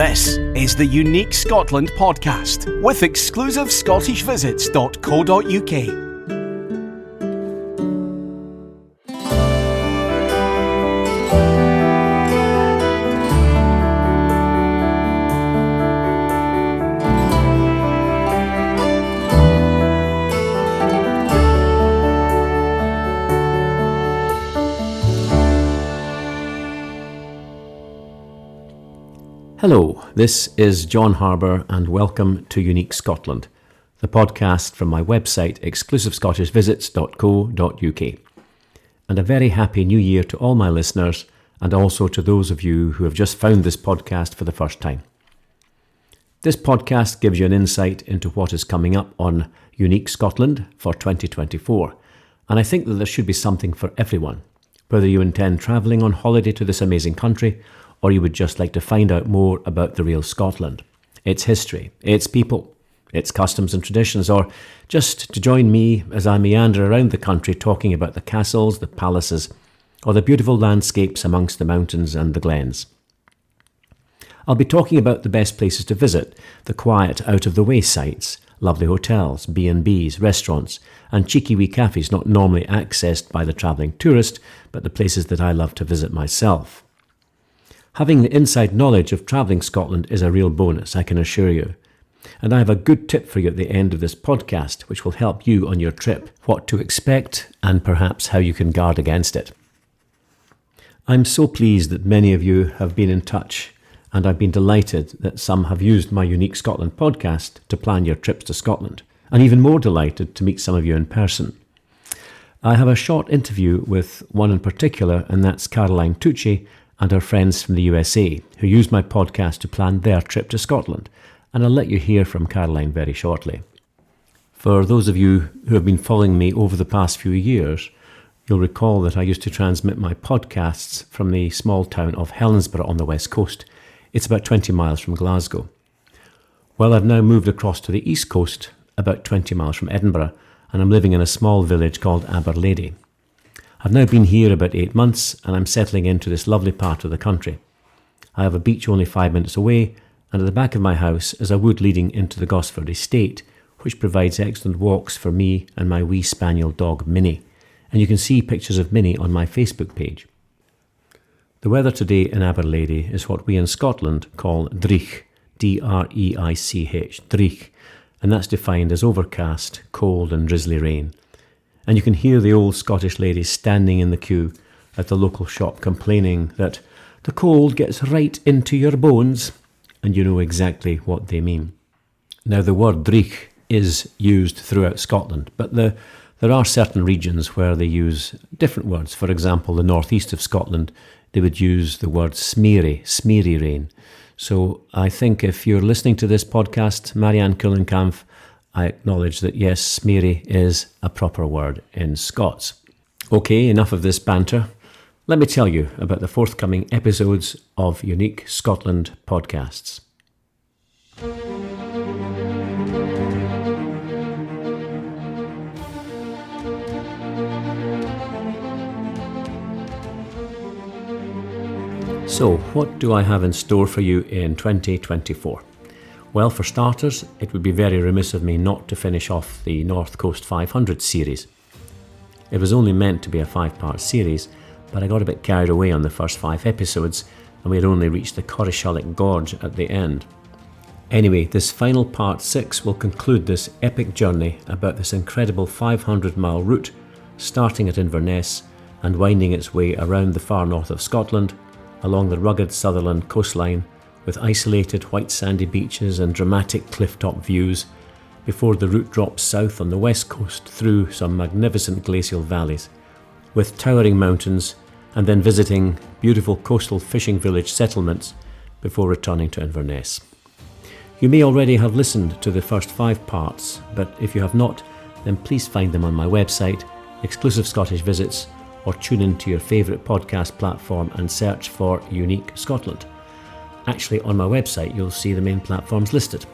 This is the Unique Scotland podcast with exclusive ScottishVisits.co.uk. Hello, this is John Harbour and welcome to Unique Scotland, the podcast from my website exclusivescottishvisits.co.uk. And a very happy new year to all my listeners and also to those of you who have just found this podcast for the first time. This podcast gives you an insight into what is coming up on Unique Scotland for 2024, and I think that there should be something for everyone, whether you intend travelling on holiday to this amazing country or you would just like to find out more about the real Scotland, its history, its people, its customs and traditions, or just to join me as I meander around the country talking about the castles, the palaces, or the beautiful landscapes amongst the mountains and the glens. I'll be talking about the best places to visit, the quiet, out-of-the-way sites, lovely hotels, B&Bs, restaurants, and cheeky wee cafes not normally accessed by the travelling tourist, but the places that I love to visit myself. Having the inside knowledge of travelling Scotland is a real bonus, I can assure you. And I have a good tip for you at the end of this podcast, which will help you on your trip, what to expect and perhaps how you can guard against it. I'm so pleased that many of you have been in touch, and I've been delighted that some have used my Unique Scotland podcast to plan your trips to Scotland, and even more delighted to meet some of you in person. I have a short interview with one in particular, and that's Caroline Tucci and her friends from the USA, who used my podcast to plan their trip to Scotland, and I'll let you hear from Caroline very shortly. For those of you who have been following me over the past few years, you'll recall that I used to transmit my podcasts from the small town of Helensburgh on the west coast. It's about 20 miles from Glasgow. Well, I've now moved across to the east coast, about 20 miles from Edinburgh, and I'm living in a small village called Harbour. I've now been here about 8 months and I'm settling into this lovely part of the country. I have a beach only 5 minutes away, and at the back of my house is a wood leading into the Gosford estate, which provides excellent walks for me and my wee spaniel dog Minnie, and you can see pictures of Minnie on my Facebook page. The weather today in Aberlady is what we in Scotland call dreich, D-R-E-I-C-H, dreich, and that's defined as overcast, cold and drizzly rain. And you can hear the old Scottish ladies standing in the queue at the local shop complaining that the cold gets right into your bones, and you know exactly what they mean. Now, the word dreich is used throughout Scotland, but there are certain regions where they use different words. For example, the northeast of Scotland, they would use the word smeary rain. So I think if you're listening to this podcast, Marianne Kullenkampf, I acknowledge that yes, smeary is a proper word in Scots. Okay, enough of this banter. Let me tell you about the forthcoming episodes of Unique Scotland podcasts. So, what do I have in store for you in 2024? Well, for starters, it would be very remiss of me not to finish off the North Coast 500 series. It was only meant to be a 5-part series, but I got a bit carried away on the first 5 episodes, and we had only reached the Corrishalloch Gorge at the end. Anyway, this final part 6 will conclude this epic journey about this incredible 500-mile route, starting at Inverness and winding its way around the far north of Scotland, along the rugged Sutherland coastline, with isolated white sandy beaches and dramatic cliff-top views, before the route drops south on the west coast through some magnificent glacial valleys, with towering mountains, and then visiting beautiful coastal fishing village settlements before returning to Inverness. You may already have listened to the first 5 parts, but if you have not, then please find them on my website, Exclusive Scottish Visits, or tune into your favourite podcast platform and search for Unique Scotland. Actually, on my website, you'll see the main platforms listed.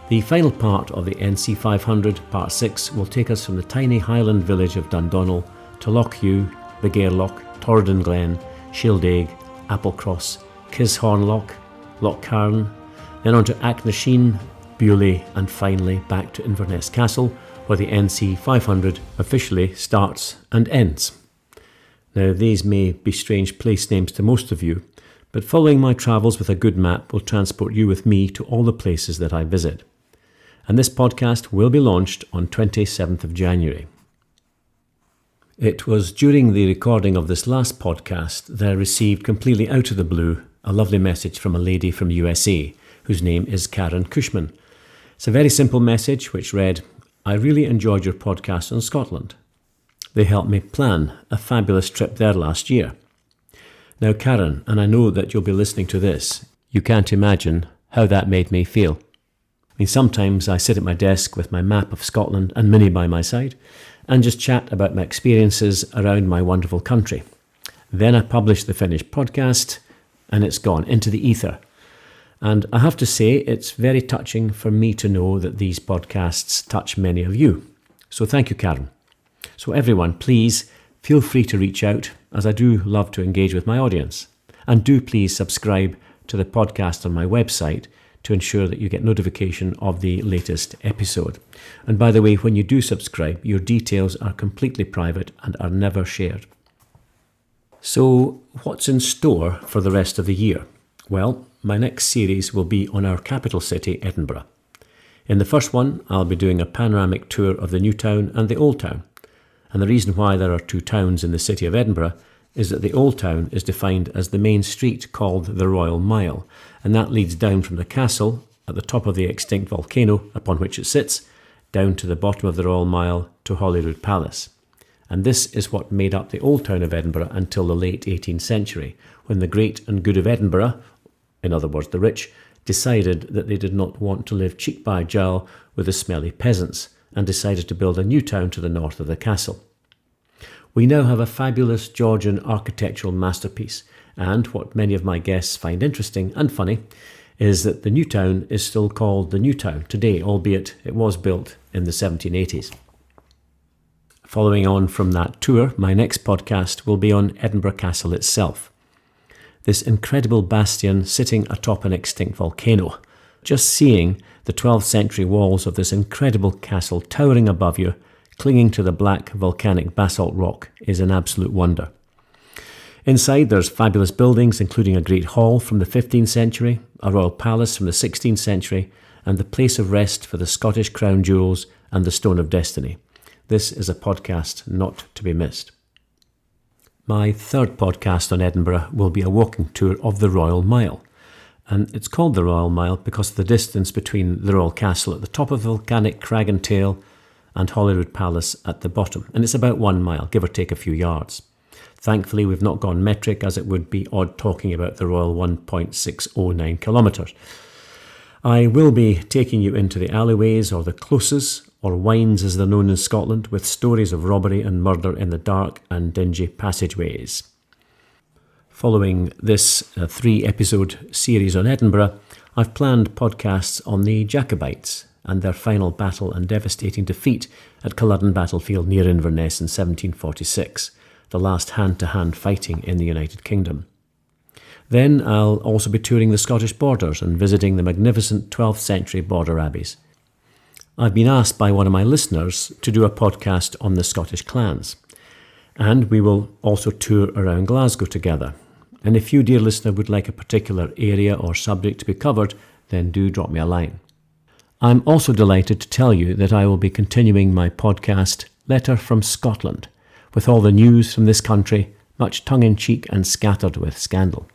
The final part of the NC 500, Part 6, will take us from the tiny highland village of Dundonald to Loch Ewe, the Gairloch, Torridon Glen, Shildegg, Applecross, Kishornloch, Loch Carron, then on to Auchnasheen, Beaulieu, and finally back to Inverness Castle, where the NC 500 officially starts and ends. Now, these may be strange place names to most of you, but following my travels with a good map will transport you with me to all the places that I visit. And this podcast will be launched on 27th of January. It was during the recording of this last podcast that I received completely out of the blue a lovely message from a lady from the USA, whose name is Caroline Cushman. It's a very simple message which read, "I really enjoyed your podcast on Scotland. They helped me plan a fabulous trip there last year." Now, Karen, and I know that you'll be listening to this, you can't imagine how that made me feel. I mean, sometimes I sit at my desk with my map of Scotland and Minnie by my side and just chat about my experiences around my wonderful country. Then I publish the finished podcast and it's gone into the ether. And I have to say, it's very touching for me to know that these podcasts touch many of you. So thank you, Karen. So everyone, please feel free to reach out, as I do love to engage with my audience. And do please subscribe to the podcast on my website to ensure that you get notification of the latest episode. And by the way, when you do subscribe, your details are completely private and are never shared. So what's in store for the rest of the year? Well, my next series will be on our capital city, Edinburgh. In the first one, I'll be doing a panoramic tour of the new town and the old town. And the reason why there are two towns in the city of Edinburgh is that the Old Town is defined as the main street called the Royal Mile, and that leads down from the castle at the top of the extinct volcano upon which it sits, down to the bottom of the Royal Mile to Holyrood Palace. And this is what made up the Old Town of Edinburgh until the late 18th century, when the great and good of Edinburgh, in other words the rich, decided that they did not want to live cheek by jowl with the smelly peasants, and decided to build a new town to the north of the castle. We now have a fabulous Georgian architectural masterpiece, and what many of my guests find interesting and funny is that the new town is still called the new town today, albeit it was built in the 1780s. Following on from that tour, my next podcast will be on Edinburgh Castle itself. This incredible bastion sitting atop an extinct volcano. Just seeing the 12th century walls of this incredible castle towering above you, clinging to the black volcanic basalt rock, is an absolute wonder. Inside there's fabulous buildings, including a great hall from the 15th century, a royal palace from the 16th century, and the place of rest for the Scottish crown jewels and the Stone of Destiny. This is a podcast not to be missed. My third podcast on Edinburgh will be a walking tour of the Royal Mile. And it's called the Royal Mile because of the distance between the Royal Castle at the top of the volcanic crag and tail and Holyrood Palace at the bottom. And it's about 1 mile, give or take a few yards. Thankfully, we've not gone metric, as it would be odd talking about the Royal 1.609 kilometres. I will be taking you into the alleyways, or the closes, or wynds as they're known in Scotland, with stories of robbery and murder in the dark and dingy passageways. Following this 3-episode series on Edinburgh, I've planned podcasts on the Jacobites and their final battle and devastating defeat at Culloden battlefield near Inverness in 1746, the last hand-to-hand fighting in the United Kingdom. Then I'll also be touring the Scottish borders and visiting the magnificent 12th century border abbeys. I've been asked by one of my listeners to do a podcast on the Scottish clans, and we will also tour around Glasgow together. And if you, dear listener, would like a particular area or subject to be covered, then do drop me a line. I'm also delighted to tell you that I will be continuing my podcast, Letter from Scotland, with all the news from this country, much tongue-in-cheek and scattered with scandal.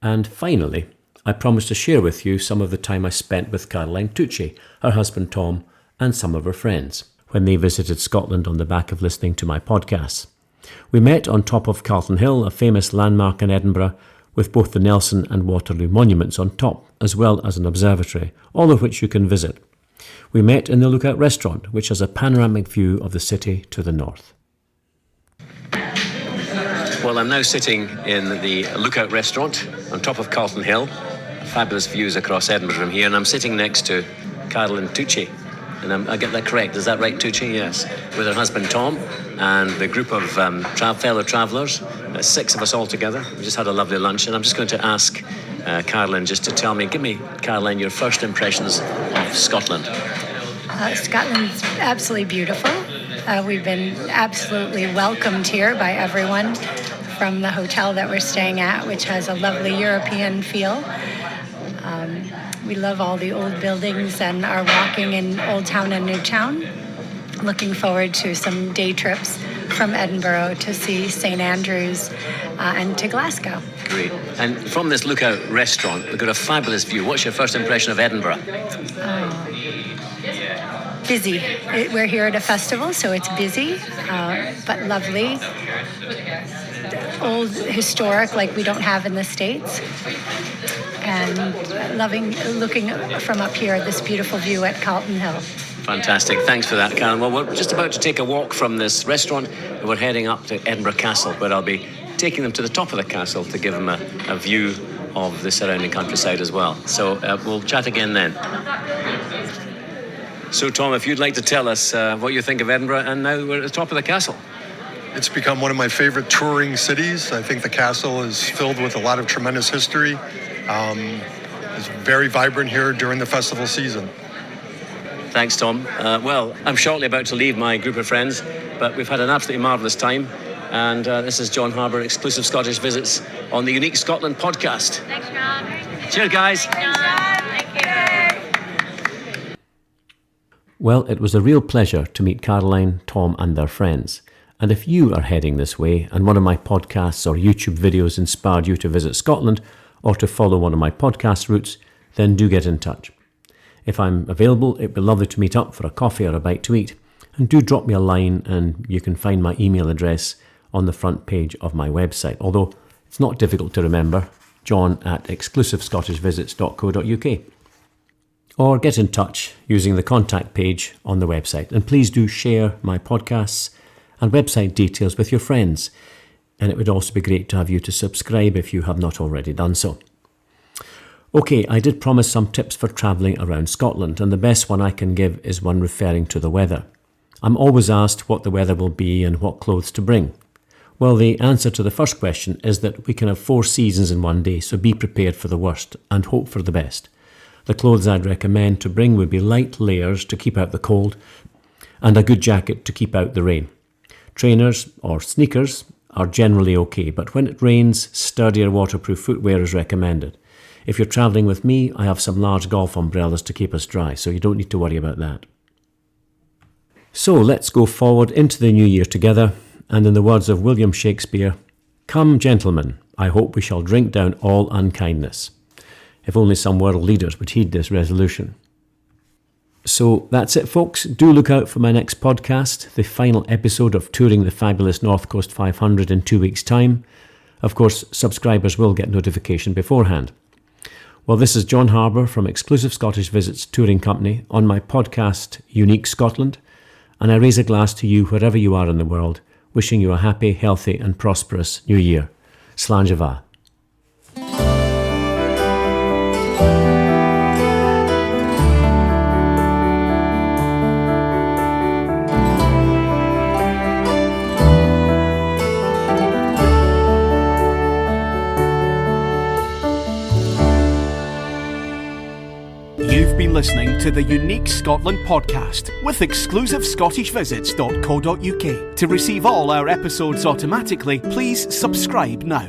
And finally, I promise to share with you some of the time I spent with Caroline Tucci, her husband Tom, and some of her friends, when they visited Scotland on the back of listening to my podcasts. We met on top of Carlton Hill, a famous landmark in Edinburgh, with both the Nelson and Waterloo monuments on top, as well as an observatory, all of which you can visit. We met in the Lookout restaurant, which has a panoramic view of the city to the north. Well, I'm now sitting in the Lookout restaurant on top of Carlton Hill. Fabulous views across Edinburgh from here, and I'm sitting next to Caroline Tucci. and I get that correct, is that right, Tucci? Yes. With her husband Tom and the group of fellow travellers, 6 of us all together. We just had a lovely lunch, and I'm just going to ask Caroline just to give me, Caroline, your first impressions of Scotland. Scotland's absolutely beautiful. We've been absolutely welcomed here by everyone from the hotel that we're staying at, which has a lovely European feel. We love all the old buildings and are walking in Old Town and New Town. Looking forward to some day trips from Edinburgh to see St. Andrews and to Glasgow. Great. And from this lookout restaurant, we've got a fabulous view. What's your first impression of Edinburgh? Busy. We're here at a festival, so it's busy, but lovely. Old, historic, like we don't have in the States. And looking from up here at this beautiful view at Calton Hill. Fantastic. Thanks for that, Karen. Well, we're just about to take a walk from this restaurant, and we're heading up to Edinburgh Castle, where I'll be taking them to the top of the castle to give them a view of the surrounding countryside as well. So we'll chat again then. So, Tom, if you'd like to tell us what you think of Edinburgh, and now we're at the top of the castle. It's become one of my favorite touring cities. I think the castle is filled with a lot of tremendous history. It's very vibrant here during the festival season. Thanks, Tom. Well, I'm shortly about to leave my group of friends, but we've had an absolutely marvellous time. And this is John Harbour, exclusive Scottish visits on the Unique Scotland podcast. Thanks, John. Cheers, guys. Thanks, John. Thank you. Well, it was a real pleasure to meet Caroline, Tom and their friends. And if you are heading this way and one of my podcasts or YouTube videos inspired you to visit Scotland or to follow one of my podcast routes, then do get in touch. If I'm available, it'd be lovely to meet up for a coffee or a bite to eat. And do drop me a line, and you can find my email address on the front page of my website. Although it's not difficult to remember, john@exclusivescottishvisits.co.uk. Or get in touch using the contact page on the website. And please do share my podcasts and website details with your friends. And it would also be great to have you to subscribe if you have not already done so. Okay, I did promise some tips for travelling around Scotland, and the best one I can give is one referring to the weather. I'm always asked what the weather will be and what clothes to bring. Well, the answer to the first question is that we can have 4 seasons in one day, so be prepared for the worst and hope for the best. The clothes I'd recommend to bring would be light layers to keep out the cold and a good jacket to keep out the rain. Trainers or sneakers are generally okay, but when it rains, sturdier waterproof footwear is recommended. If you're travelling with me, I have some large golf umbrellas to keep us dry, so you don't need to worry about that. So let's go forward into the new year together, and in the words of William Shakespeare, "Come, gentlemen, I hope we shall drink down all unkindness." If only some world leaders would heed this resolution. So that's it, folks. Do look out for my next podcast, the final episode of Touring the Fabulous North Coast 500 in 2 weeks' time. Of course, subscribers will get notification beforehand. Well, this is John Harbour from Exclusive Scottish Visits Touring Company on my podcast, Unique Scotland, and I raise a glass to you wherever you are in the world, wishing you a happy, healthy and prosperous New Year. Slán de bha. You've been listening to the Unique Scotland podcast with exclusivescottishvisits.co.uk. To receive all our episodes automatically, please subscribe now.